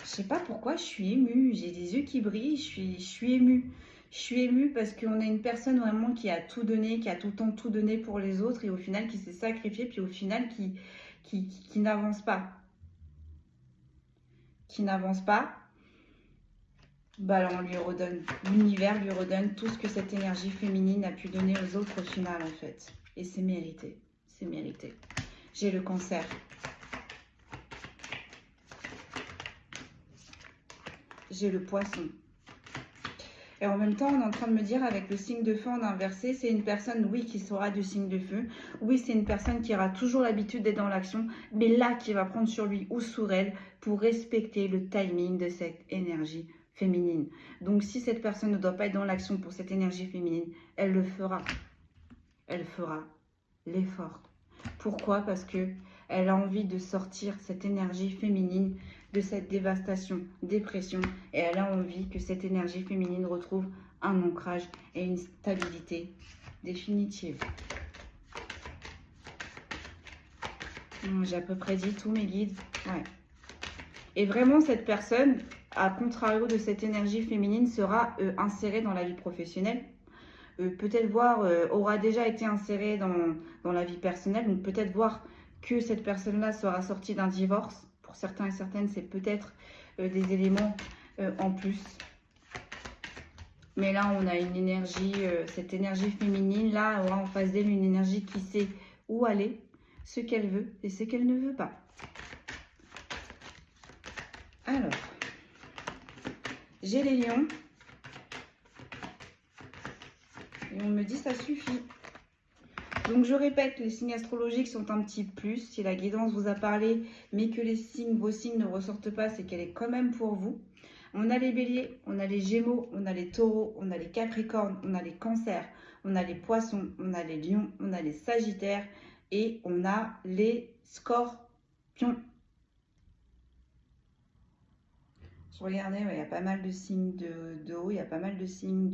Je sais pas pourquoi je suis émue. J'ai des yeux qui brillent. Je suis émue. Je suis émue parce qu'on a une personne vraiment qui a tout donné, qui a tout le temps tout donné pour les autres et au final qui s'est sacrifié, puis au final qui n'avance pas. Qui n'avance pas. Bah alors on lui redonne. L'univers lui redonne tout ce que cette énergie féminine a pu donner aux autres au final en fait. Et c'est mérité. C'est mérité. J'ai le cancer. J'ai le poisson. Et en même temps, on est en train de me dire avec le signe de feu en inversé, c'est une personne, oui, qui sera du signe de feu. Oui, c'est une personne qui aura toujours l'habitude d'être dans l'action, mais là, qui va prendre sur lui ou sur elle pour respecter le timing de cette énergie féminine. Donc, si cette personne ne doit pas être dans l'action pour cette énergie féminine, elle le fera. Elle fera l'effort. Pourquoi? Parce que elle a envie de sortir cette énergie féminine de cette dévastation, dépression, et elle a envie que cette énergie féminine retrouve un ancrage et une stabilité définitive. J'ai à peu près dit tous mes guides. Ouais. Et vraiment, cette personne, à contrario de cette énergie féminine, sera insérée dans la vie professionnelle. Peut-être voir, aura déjà été insérée dans la vie personnelle, donc peut-être voir que cette personne-là sera sortie d'un divorce. Pour certains et certaines, c'est peut-être des éléments en plus. Mais là, on a une énergie, cette énergie féminine, là, on a en face d'elle une énergie qui sait où aller, ce qu'elle veut et ce qu'elle ne veut pas. Alors, j'ai les lions. Et on me dit ça suffit. Donc je répète, les signes astrologiques sont un petit plus. Si la guidance vous a parlé, mais que les signes, vos signes ne ressortent pas, c'est qu'elle est quand même pour vous. On a les béliers, on a les gémeaux, on a les taureaux, on a les capricornes, on a les cancers, on a les poissons, on a les lions, on a les sagittaires et on a les scorpions. Je regardais, ouais, il y a pas mal de signes d'eau, il y a pas mal de signes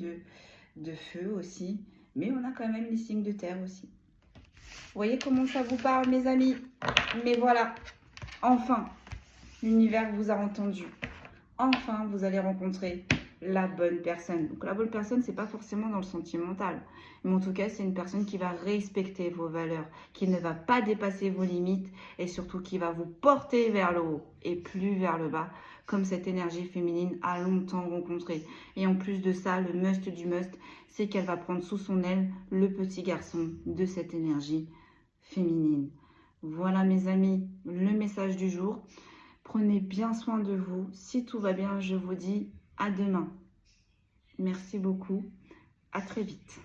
de feu aussi. Mais on a quand même les signes de terre aussi. Vous voyez comment ça vous parle, mes amis? Mais voilà, enfin, l'univers vous a entendu. Enfin, vous allez rencontrer la bonne personne. Donc, la bonne personne, c'est pas forcément dans le sentimental. Mais en tout cas, c'est une personne qui va respecter vos valeurs, qui ne va pas dépasser vos limites et surtout qui va vous porter vers le haut et plus vers le bas, comme cette énergie féminine a longtemps rencontré. Et en plus de ça, le must du must, c'est qu'elle va prendre sous son aile le petit garçon de cette énergie féminine. Voilà mes amis, le message du jour. Prenez bien soin de vous. Si tout va bien, je vous dis à demain. Merci beaucoup. À très vite.